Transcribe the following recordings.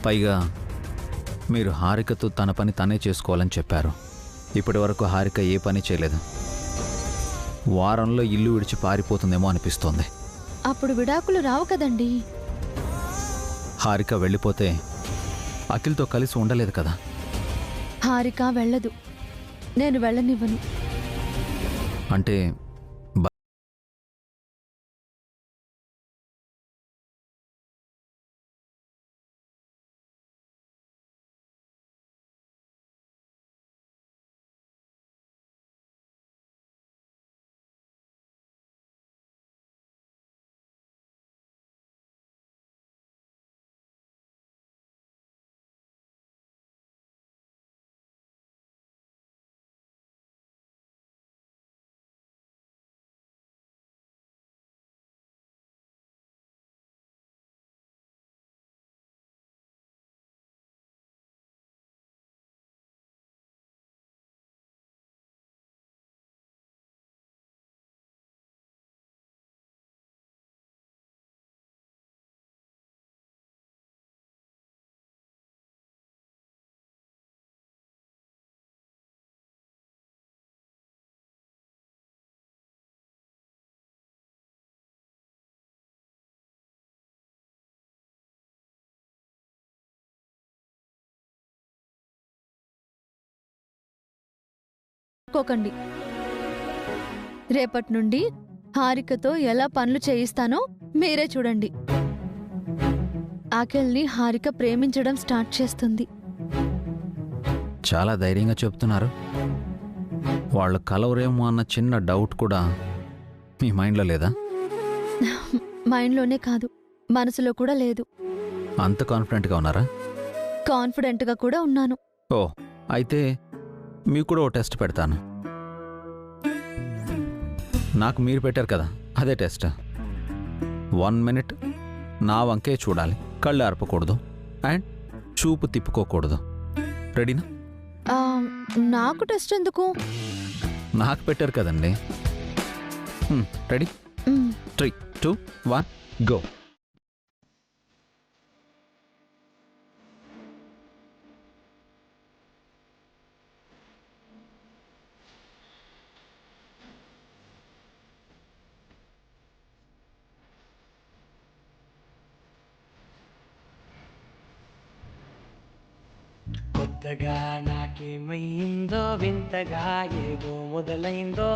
పైగా మీరు హారికతో తన పని తనే చేసుకోవాలని చెప్పారు. ఇప్పటి వరకు హారిక ఏ పని చేయలేదు. వారంలో ఇల్లు విడిచి పారిపోతుందేమో అనిపిస్తోంది. అప్పుడు విడాకులు రావు కదండి. హారిక వెళ్ళిపోతే అఖిల్తో కలిసి ఉండలేదు కదా. హారిక వెళ్ళదు, నేను వెళ్ళనివ్వను. అంటే కోకండి. రేపటి నుండి హారికతో ఎలా పనులు చేయిస్తానో మీరే చూడండి. అఖిల్ని హారిక ప్రేమించడం స్టార్ట్ చేస్తుంది. చాలా ధైర్యంగా చెప్తున్నారు. వాళ్ళు కలవరేమో అన్న చిన్న డౌట్ కూడా మీ మైండ్లో లేదా? మైండ్లోనే కాదు, మనసులో కూడా లేదు. అంత కాన్ఫిడెంట్గా ఉన్నారా? కాన్ఫిడెంట్గా కూడా ఉన్నాను. ఓ, అయితే మీకు కూడా ఓ టెస్ట్ పెడతాను. నాకు మీరు పెట్టారు కదా, అదే టెస్ట్. 1 minute నా వంకే చూడాలి, కళ్ళు ఆర్పకూడదు అండ్ చూపు తిప్పుకోకూడదు. రెడీనా? నాకు టెస్ట్ ఎందుకు? నాకు పెట్టారు కదండి. రెడీ? 3, 2, 1 గో. కొత్తగా నాకేమైందో వింతగా ఏదో మొదలైందో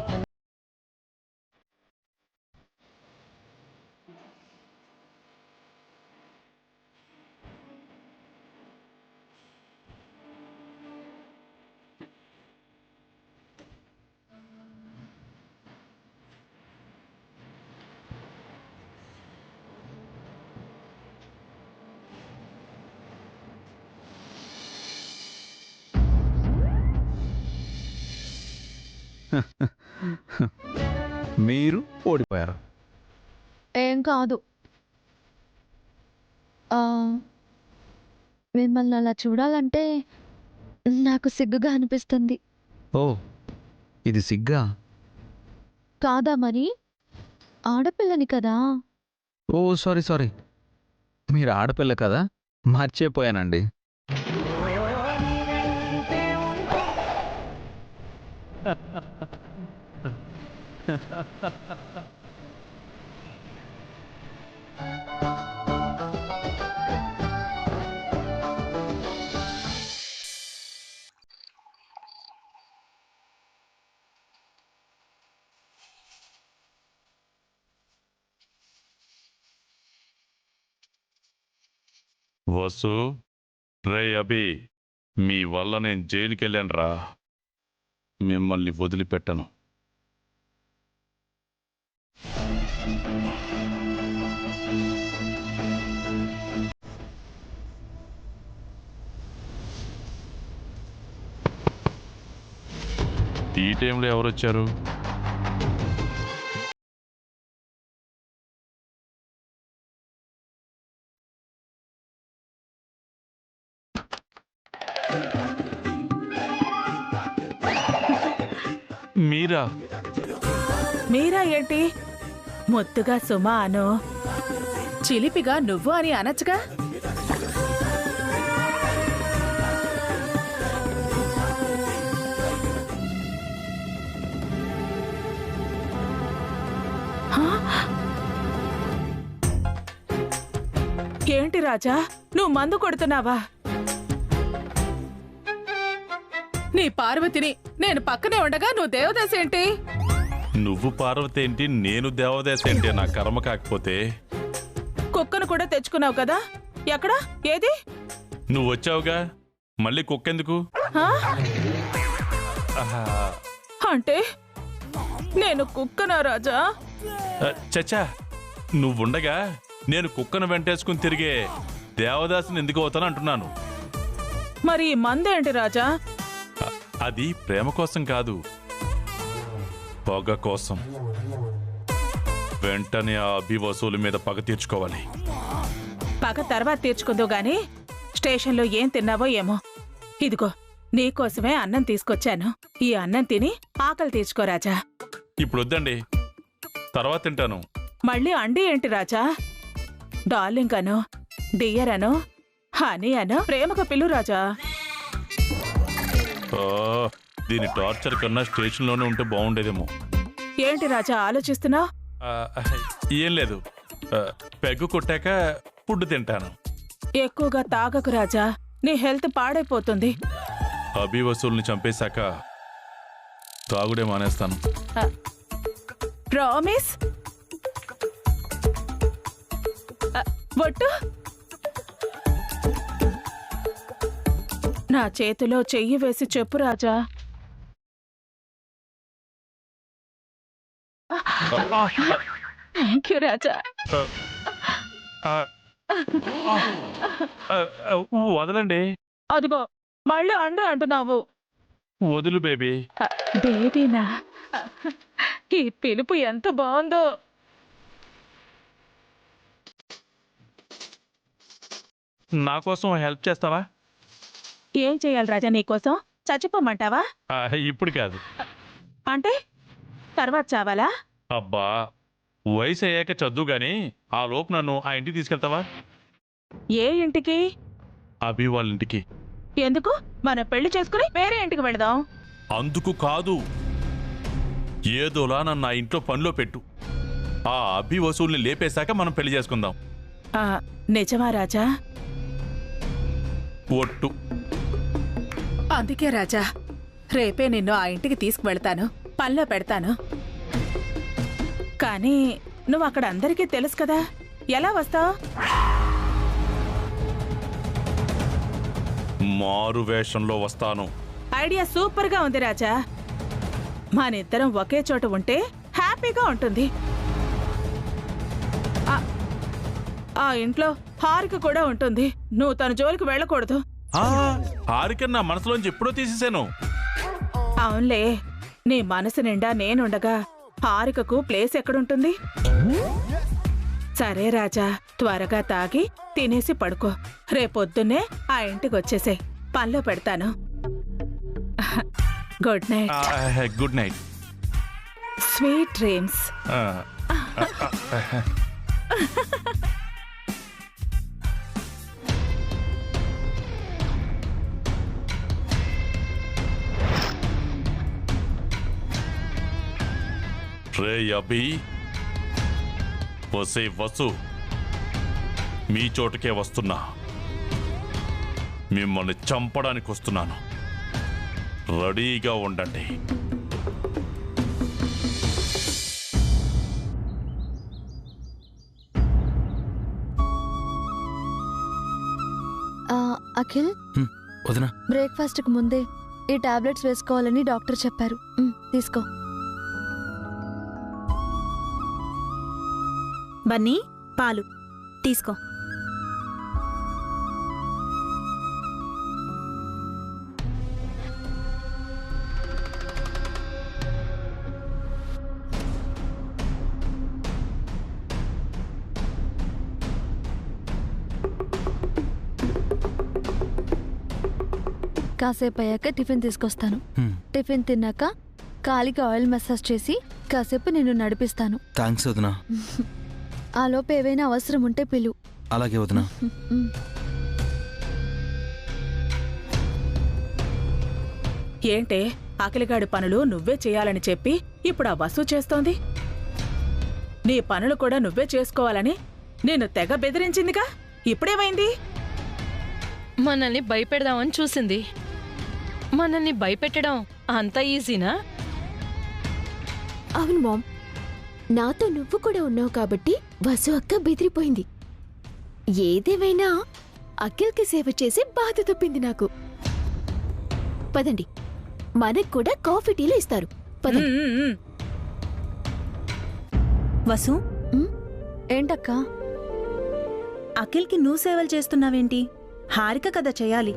మీరు ఓడిపోయారు. ఏం కాదు. మిమ్మల్ని అలా చూడాలంటే నాకు సిగ్గుగా అనిపిస్తుంది. ఓ, ఇది సిగ్గా? కాదా మరి, ఆడపిల్లని కదా. ఓ సారీ, మీరు ఆడపిల్ల కదా, మర్చిపోయానండి. వసు, రే అభి, మీ వల్ల నేను జైలుకెళ్ళాను రా. మిమ్మల్ని వదిలిపెట్టను. ఈ టైంలో ఎవరొచ్చారు? మీరా? మీరా ఏంటి? ముద్దుగా సుమా అను, చిలిపిగా నువ్వు అని అనొచ్చుగా. ఏంటి రాజా, నువ్వు మందు కొడుతున్నావా? నీ పార్వతిని నేను పక్కనే ఉండగా నువ్వు దేవదాస్ ఏంటి? నువ్వు పార్వతి ఏంటి, నేను దేవదాస్ ఏంటి? నా కర్మ కాకపోతే. కుక్కను కూడా తెచ్చుకున్నావు కదా, ఎక్కడా? ఏది? నువ్వు వచ్చావుగా, మళ్ళీ కుక్కెందుకు? ఆ? ఆహా. అంటే నేను కుక్కనా రాజా? చచ్చా, నువ్వుండగా నేను కుక్కను వెంటేసుకుని తిరిగే దేవదాసుని ఎందుకు అవుతాను అంటున్నాను. మరి ఈ మందేంటి రాజా? అది ప్రేమ కోసం కాదు, పగ కోసం. వెంటనే ఆ అభివసూలు మీద పగ తీర్చుకోవాలి. పగ తర్వాత తీర్చుకుందో గాని స్టేషన్లో ఏం తిన్నావో ఏమో. ఇదిగో నీకోసమే అన్నం తీసుకొచ్చాను. ఈ అన్నం తిని ఆకలి తీర్చుకో రాజా. ఇప్పుడు వద్దండి, తర్వాత తింటాను. మళ్ళీ అండి ఏంటి రాజా? డార్లింగ్ అను, డియర్ అను, హనీ అను ప్రేమగా పిలు రాజా. ఓ, దీని టార్చర్ కన్నా స్టేషన్లోనే ఉంటే బాగుండేదేమో. ఏంటి రాజా ఆలోచిస్తున్నావు? ఏం లేదు, పెగ్గు కొట్టాక ఫుడ్ తింటాను. ఎక్కువగా తాగకు రాజా, నీ హెల్త్ పాడైపోతుంది. అభివసూల్ని చంపేశాక తాగుడే మానేస్తాను. ప్రామిస్? ఒట్టు? నా చేతిలో చెయ్యి వేసి చెప్పు రాజా. థ్యాంక్ యూ రాజా. వదలండి. అదిగో మళ్ళీ అంటున్నావు. వదులు బేబీ. బేబీనా? ఈ పిలుపు ఎంత బాగుందో. నా కోసం హెల్ప్ చేస్తావా? ఏం చెయ్యాలి రాజా నీకోసం? చచ్చిపోమంటావా? ఇప్పుడు కాదు. అంటే తర్వాత చావాలా? అబ్బా, వయసు అయ్యాక చదువు గాని ఆ లోపు నన్ను ఆ ఇంటికి తీసుకెళ్తావా? ఏ ఇంటికి? అభి వాళ్ళ ఇంటికి. ఎందుకు? మనం పెళ్లి చేసుకుని వేరే ఇంటికి వెళదాం. అందుకు కాదు, ఏదోలా నన్ను ఆ ఇంట్లో పనిలో పెట్టు. ఆ అభి వసూల్ని లేపేశాక మనం పెళ్లి చేసుకుందాం. నిజమా రాజా? ఒట్టు. అందుకే రాజా రేపే నిన్ను ఆ ఇంటికి తీసుకువెళ్తాను, పనిలో పెడతాను. కానీ నువ్వు అక్కడ అందరికీ తెలుసు కదా, ఎలా వస్తావు? మారు వేషంలో వస్తాను. ఐడియా సూపర్ గా ఉంది రాజా. మనిద్దరం ఒకే చోట ఉంటే హ్యాపీగా ఉంటుంది. ఆ ఇంట్లో హారిక కూడా ఉంటుంది. నువ్వు తన జోలికి వెళ్ళకూడదు. హారిక నా మనసులోంచి ఎప్పుడో తీసేశాను. అవునులే, నీ మనసు నిండా నేనుండగా హారికకు ప్లేస్ ఎక్కడుంటుంది? సరే రాజా, త్వరగా తాగి తినేసి పడుకో. రేపొద్దున్నే ఆ ఇంటికి వచ్చేసే, పనిలో పెడతాను. Good night. Good night. Sweet dreams. రే అభి, వసే వసు, మీ చోటుకే వస్తున్నా. మిమ్మల్ని చంపడానికి వస్తున్నాను. రెడీగా ఉండండి. అఖిల్, వదినా, బ్రేక్ఫాస్ట్ కు ముందే ఈ టాబ్లెట్స్ వేసుకోవాలని డాక్టర్ చెప్పారు. తీసుకో. బన్నీ, పాలు తీసుకో. కాసేపు అయ్యాక టిఫిన్ తీసుకొస్తాను. టిఫిన్ తిన్నాక కాలికి ఆయిల్ మసాజ్ చేసి కాసేపు నిన్ను నడిపిస్తాను. థ్యాంక్స్ వదినా. ఆ లోపు ఏవైనా అవసరం ఉంటే పిలు. అలాగే వదినా. ఏంటే ఆకలిగాడి పనులు నువ్వే చేయాలని చెప్పి ఇప్పుడు ఆ వసు చేస్తోంది? నీ పనులు కూడా నువ్వే చేసుకోవాలని నిన్ను తెగ బెదిరించిందిగా. ఇప్పుడేమైంది? మనల్ని భయపెడదామని చూసింది. మనల్ని భయపెట్టడం అంత ఈజీనా? అవును మామ్, నాతో నువ్వు కూడా ఉన్నావు కాబట్టి వసు అక్క బెదిరిపోయింది. ఏదేమైనా అఖిల్కి సేవ చేసి బాధ తప్పింది నాకు. పదండి, మనకు కూడా కాఫీ టీలు ఇస్తారు. పదండి. వసు, ఏంటక్క? అఖిల్కి నువ్వు సేవలు చేస్తున్నావేంటి? హారిక కదా చేయాలి.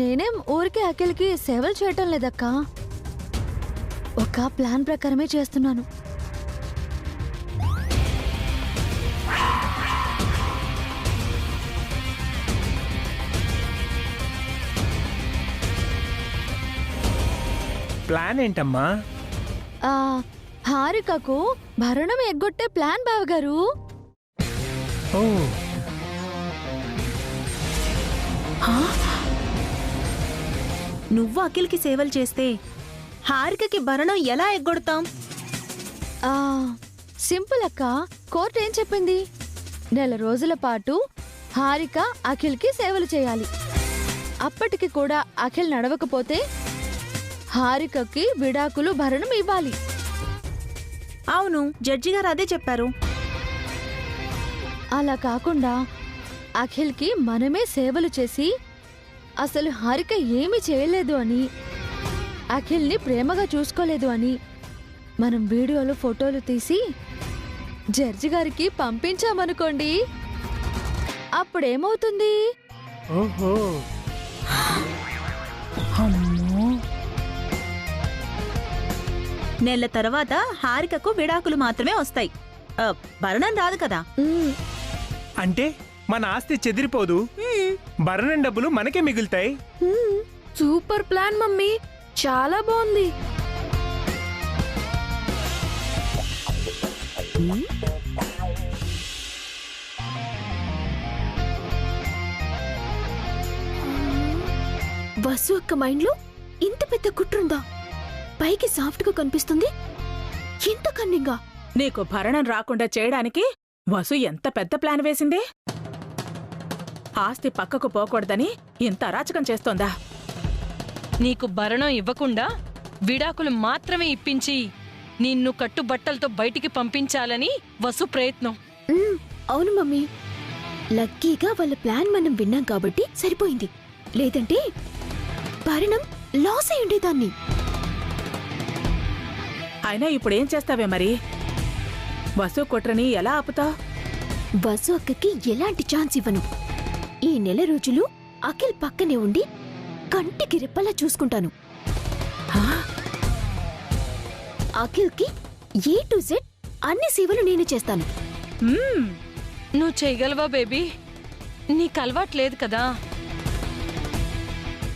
నేనేం ఊరికే అఖిల్కి సేవలు చేయటం లేదక్క. ఒక ప్లాన్ ప్రకారమే చేస్తున్నాను. ప్లాన్ ఏంటమ్మా? హారికకు భరణం ఎగ్గొట్టే ప్లాన్ బావగారు. ఓ, నువ్వు అఖిల్కి సేవలు చేస్తే హారికకి భరణం ఎలా ఎగ్గొడతాం? సింపుల్ అక్క. కోర్టు ఏం చెప్పింది? 1 రోజుల పాటు హారిక అఖిల్కి సేవలు చేయాలి. అప్పటికి కూడా అఖిల్ నడవకపోతే హారికకి విడాకులు భరణం ఇవ్వాలి. అవును, జడ్జి గారు అదే చెప్పారు. అలా కాకుండా అఖిల్కి మనమే సేవలు చేసి అసలు హారిక ఏమీ చేయలేదు అని, అఖిల్ని ప్రేమగా చూసుకోలేదు అని మనం వీడియోలు ఫోటోలు తీసి జడ్జి గారికి పంపించామనుకోండి, అప్పుడేమవుతుంది? ఓహో, అమ్మో, నెల తర్వాత హారికకు విడాకులు మాత్రమే వస్తాయి. భరణం రాదు కదా. అంటే మన ఆస్తి చెదిరిపోదు, భరణం డబ్బులు మనకే మిగులుతాయి. సూపర్ ప్లాన్ మమ్మీ, చాలా బాగుంది. వసు అక్క మైండ్లో ఇంత పెద్ద కుట్రుందా? పైకి సాఫ్ట్ గా కనిపిస్తుంది, ఎంత కన్నింగా. నీకు భరణం రాకుండా చేయడానికి వసు ఎంత పెద్ద ప్లాన్ వేసింది. ఆస్తి పక్కకు పోకూడదని ఇంత అరాచకం చేస్తోందా? నీకు భరణం ఇవ్వకుండా విడాకులు మాత్రమే ఇప్పించి నిన్ను కట్టుబట్టలతో బయటికి పంపించాలని వసు ప్రయత్నం. అవును మమ్మీ, లక్కీగా వాళ్ళ ప్లాన్ మనం విన్నాం కాబట్టి సరిపోయింది. లేదంటే భరణం లాస్ అయి ఉండేదాన్ని. అయినా ఇప్పుడేం చేస్తావే మరి? వసు కుట్రని ఎలా ఆపుతావ్? వసు అక్కకి ఎలాంటి ఛాన్స్ ఇవ్వను. ఈ 1 నెల రోజులు అఖిల్ పక్కనే ఉండి కంటికి రెప్పలా చూసుకుంటాను. అఖిల్కి A to Z అన్ని సేవలు నేనే చేస్తాను. నువ్వు చేయగలవా బేబీ? నీకు అలవాట్లేదు కదా.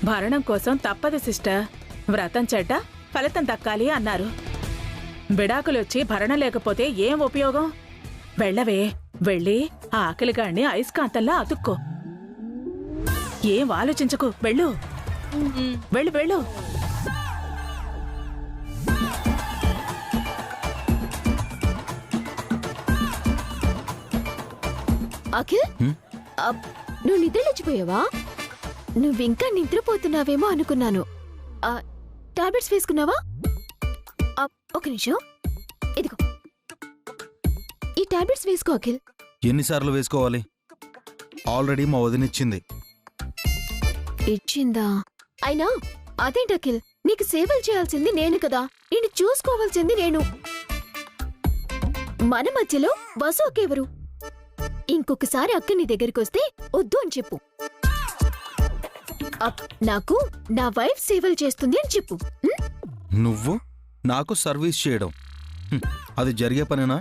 భరణం కోసం తప్పదు సిస్టర్. వ్రతం చెడ్డ ఫలితం దక్కాలి అన్నారు. విడాకులొచ్చి భరణం లేకపోతే ఏం ఉపయోగం? వెళ్ళవే, వెళ్ళి ఆ ఆకలిగాడిని అయస్కాంతంలా అతుక్కో. ఏం ఆలోచించకు, వెళ్ళు. వెళ్ళు వెళ్ళు. అఖిల్, నువ్వు నిద్రలేచిపోయావా? నువ్వింకా నిద్రపోతున్నావేమో అనుకున్నాను. టాబ్లెట్స్ వేసుకున్నావా? ఒక నిమిషం, ఇదిగో ఈ టాబ్లెట్స్ వేసుకో అఖిల్. ఎన్నిసార్లు వేసుకోవాలి? ఆల్రెడీ మా వదినిచ్చింది. ఇచ్చిందా? అయినా అదేంటి అఖిల్, నీకు సేవలు చేయాల్సింది నేను కదా, నేను చూసుకోవాల్సింది నేను. మన మధ్యలో వసు అక్కెవరు? ఇంకొకసారి అక్క నీ దగ్గరికొస్తే వద్దు అని చెప్పు. నాకు నా వైఫ్ సేవలు చేస్తుంది అని చెప్పు. నువ్వు నాకు సర్వీస్ చేయడం అది జరిగే పనేనా?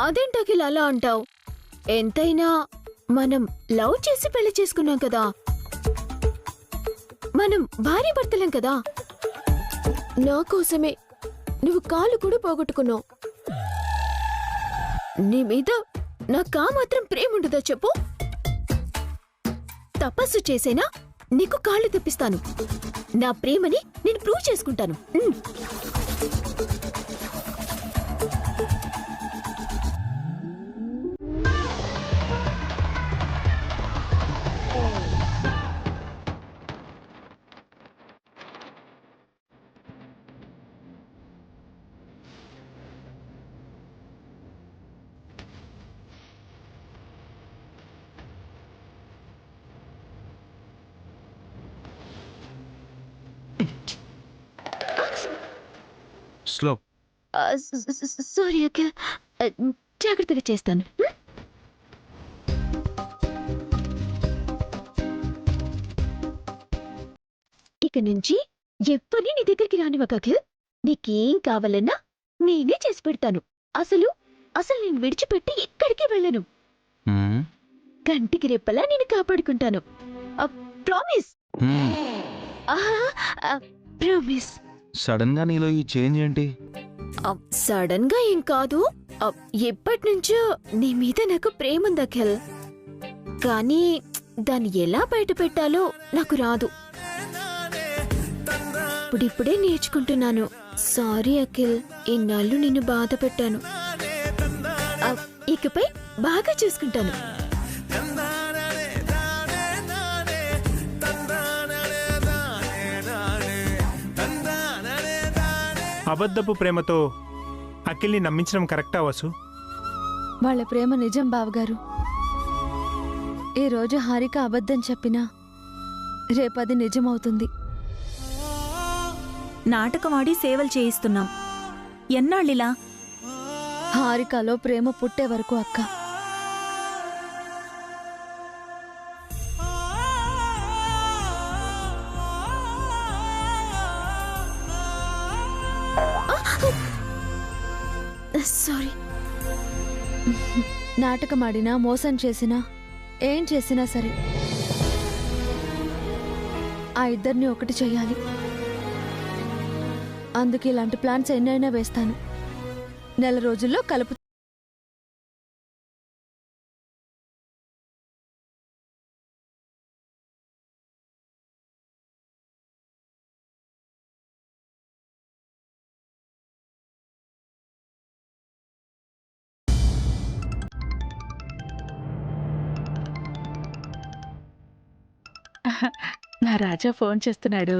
అదేంటి అఖిల్ అలా అంటావు? ఎంతైనా మనం లవ్ చేసి పెళ్లి చేసుకున్నాం కదా, మనం భార్య భర్తలం కదా. నా కోసమే నువ్వు కాలు కూడా పోగొట్టుకున్నావు. నీ మీద నాకా మాత్రం ప్రేమ ఉండదా చెప్పు? తపస్సు చేసేనా నీకు కాళ్ళు తెప్పిస్తాను. నా ప్రేమని నేను ప్రూవ్ చేసుకుంటాను. స్లో. సారీ అఖిల్, జాగ్రత్తగా చేస్తాను. ఇక నుంచి ఎవ్వరిని నీ దగ్గరికి రానివ్వక అఖిల్. నీకేం కావాలన్నా నేనే చేసి పెడతాను. అసలు అసలు నేను విడిచిపెట్టి ఎక్కడికి వెళ్ళను. హ్మ్, కంటికి రెప్పలా నేను కాపాడుకుంటాను. ప్రామిస్. హ్మ్. ప్రామిస్. సడన్ గా నీలో ఈ చేంజ్ ఏంటి? సడన్ గా ఏం కాదు. ఎప్పటి నుంచో నీ మీద నాకు ప్రేమ ఉంది అఖిల్, కానీ దాన్ని ఎలా బయట పెట్టాలో నాకు రాదు. ఇప్పుడిప్పుడే నేర్చుకుంటున్నాను. సారీ అఖిల్, ఇన్నాళ్ళు నిన్ను బాధ పెట్టాను. ఇకపై బాగా చూసుకుంటాను. అబద్ధపు ప్రేమతో అఖిల్ని నమ్మించడం కరెక్టా వసు? వాళ్ళ ప్రేమ నిజం బావగారు. ఈ రోజు హారిక అబద్ధం చెప్పినా రేపది నిజమవుతుంది. నాటకమాడి సేవలు చేయిస్తున్నాం. ఎన్నాళ్ళిలా? హారికలో ప్రేమ పుట్టే వరకు అక్క. సారీ. నాటకమాడినా మోసం చేసినా ఏం చేసినా సరే ఆ ఇద్దరిని ఒకటి చెయ్యాలి. అందుకే ఇలాంటి ప్లాన్స్ ఎన్నైనా వేస్తాను. నెల రోజుల్లో కలుపు. నా రాజా ఫోన్ చేస్తున్నాడు.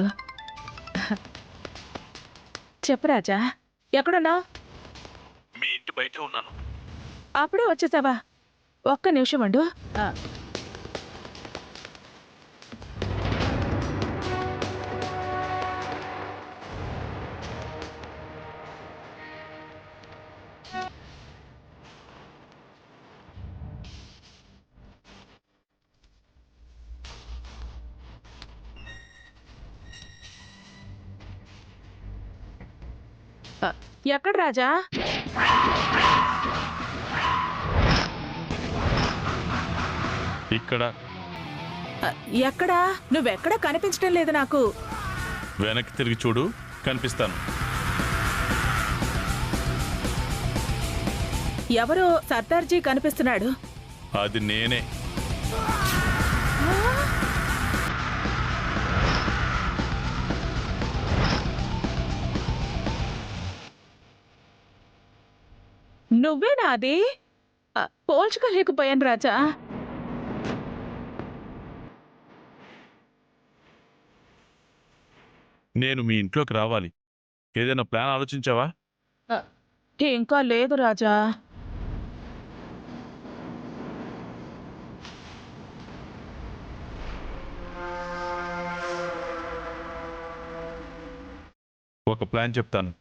చెప్పు రాజా, ఎక్కడున్నావు? మీ ఇంటి బయటే ఉన్నాను. అప్పుడే వచ్చేసావా? ఒక్క నిమిషం అండు. ఎక్కడ రాజా? ఇక్కడ. ఎక్కడా? నువ్వెక్కడా కనిపించడం లేదు నాకు. వెనక్కి తిరిగి చూడు, కనిపిస్తాను. ఎవరో సర్దార్జీ కనిపిస్తున్నాడు. అది నేనే. నువ్వేనా అది? పోల్చుకోలేకపోయాను రాజా. నేను మీ ఇంట్లోకి రావాలి. ఏదైనా ప్లాన్ ఆలోచించావా? ఇంకా లేదు రాజా. ఒక ప్లాన్ చెప్తాను.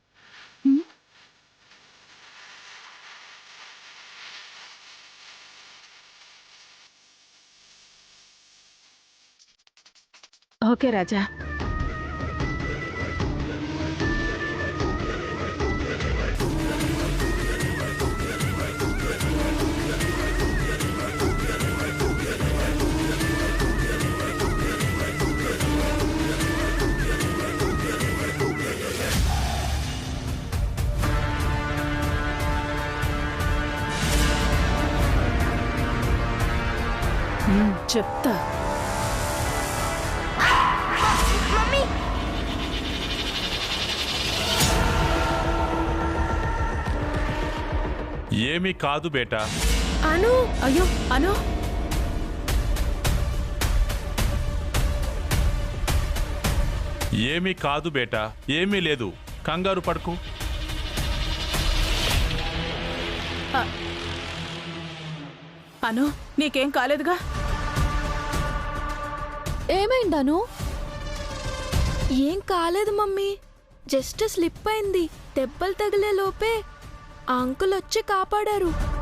ఓకే రాజా. చెప్తా. ఏమీ కాదు బేటా. అను, అయ్యో అను. ఏమీ కాదు బేటా, ఏమీ లేదు. కంగారు పడకు. అను, నీకేం కాలేదుగా? ఏమైందను? ఏం కాలేదు మమ్మీ, జస్ట్ స్లిప్ అయింది. దెబ్బలు తగిలే లోపే ఆ అంకుల్ వచ్చి కాపాడారు.